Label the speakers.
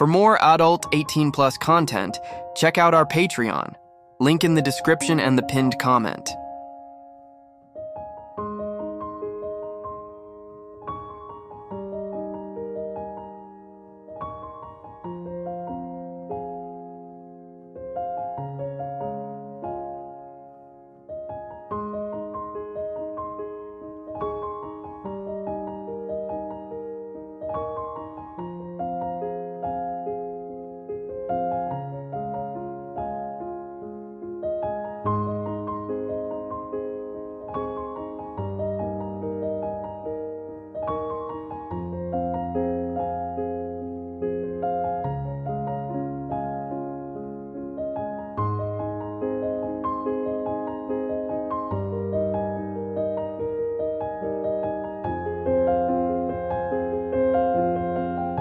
Speaker 1: For more adult 18 plus content, check out our Patreon. Link in the description and the pinned comment.